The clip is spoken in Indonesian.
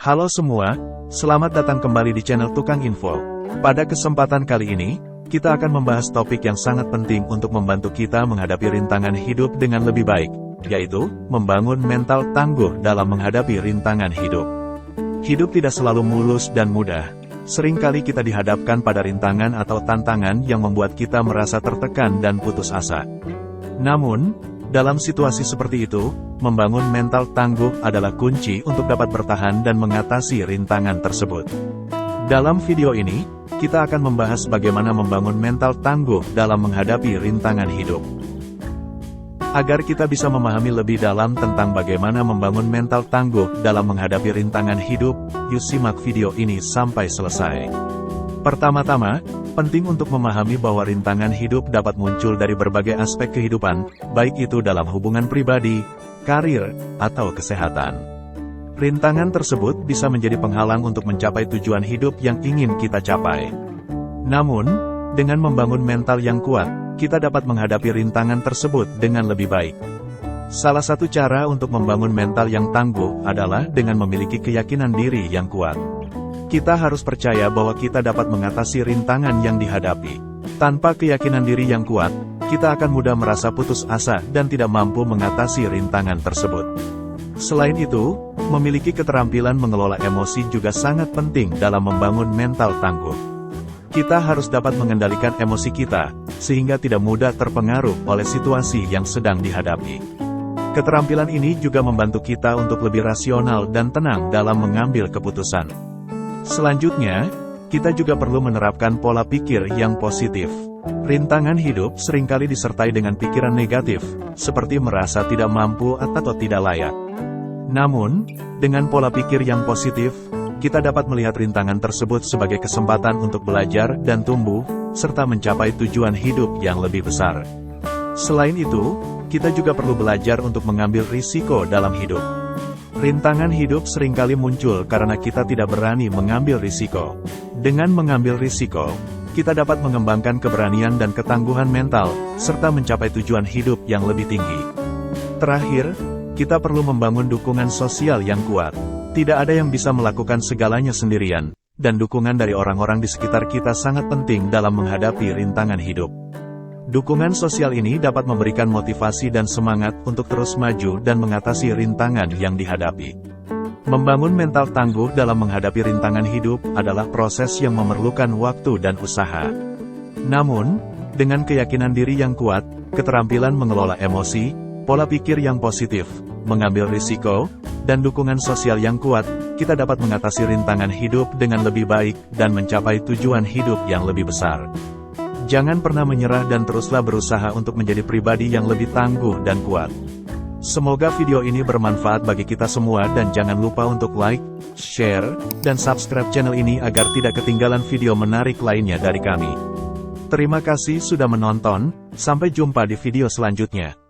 Halo semua, selamat datang kembali di channel Tukang Info. Pada kesempatan kali ini, kita akan membahas topik yang sangat penting untuk membantu kita menghadapi rintangan hidup dengan lebih baik, yaitu membangun mental tangguh dalam menghadapi rintangan hidup. Hidup tidak selalu mulus dan mudah. Seringkali kita dihadapkan pada rintangan atau tantangan yang membuat kita merasa tertekan dan putus asa. Namun, dalam situasi seperti itu, membangun mental tangguh adalah kunci untuk dapat bertahan dan mengatasi rintangan tersebut. Dalam video ini, kita akan membahas bagaimana membangun mental tangguh dalam menghadapi rintangan hidup. Agar kita bisa memahami lebih dalam tentang bagaimana membangun mental tangguh dalam menghadapi rintangan hidup, yuk simak video ini sampai selesai. Pertama-tama, penting untuk memahami bahwa rintangan hidup dapat muncul dari berbagai aspek kehidupan, baik itu dalam hubungan pribadi, karir, atau kesehatan. Rintangan tersebut bisa menjadi penghalang untuk mencapai tujuan hidup yang ingin kita capai. Namun, dengan membangun mental yang kuat, kita dapat menghadapi rintangan tersebut dengan lebih baik. Salah satu cara untuk membangun mental yang tangguh adalah dengan memiliki keyakinan diri yang kuat. Kita harus percaya bahwa kita dapat mengatasi rintangan yang dihadapi. Tanpa keyakinan diri yang kuat, kita akan mudah merasa putus asa dan tidak mampu mengatasi rintangan tersebut. Selain itu, memiliki keterampilan mengelola emosi juga sangat penting dalam membangun mental tangguh. Kita harus dapat mengendalikan emosi kita, sehingga tidak mudah terpengaruh oleh situasi yang sedang dihadapi. Keterampilan ini juga membantu kita untuk lebih rasional dan tenang dalam mengambil keputusan. Selanjutnya, kita juga perlu menerapkan pola pikir yang positif. Rintangan hidup seringkali disertai dengan pikiran negatif, seperti merasa tidak mampu atau tidak layak. Namun, dengan pola pikir yang positif, kita dapat melihat rintangan tersebut sebagai kesempatan untuk belajar dan tumbuh, serta mencapai tujuan hidup yang lebih besar. Selain itu, kita juga perlu belajar untuk mengambil risiko dalam hidup. Rintangan hidup seringkali muncul karena kita tidak berani mengambil risiko. Dengan mengambil risiko, kita dapat mengembangkan keberanian dan ketangguhan mental, serta mencapai tujuan hidup yang lebih tinggi. Terakhir, kita perlu membangun dukungan sosial yang kuat. Tidak ada yang bisa melakukan segalanya sendirian, dan dukungan dari orang-orang di sekitar kita sangat penting dalam menghadapi rintangan hidup. Dukungan sosial ini dapat memberikan motivasi dan semangat untuk terus maju dan mengatasi rintangan yang dihadapi. Membangun mental tangguh dalam menghadapi rintangan hidup adalah proses yang memerlukan waktu dan usaha. Namun, dengan keyakinan diri yang kuat, keterampilan mengelola emosi, pola pikir yang positif, mengambil risiko, dan dukungan sosial yang kuat, kita dapat mengatasi rintangan hidup dengan lebih baik dan mencapai tujuan hidup yang lebih besar. Jangan pernah menyerah dan teruslah berusaha untuk menjadi pribadi yang lebih tangguh dan kuat. Semoga video ini bermanfaat bagi kita semua dan jangan lupa untuk like, share, dan subscribe channel ini agar tidak ketinggalan video menarik lainnya dari kami. Terima kasih sudah menonton, sampai jumpa di video selanjutnya.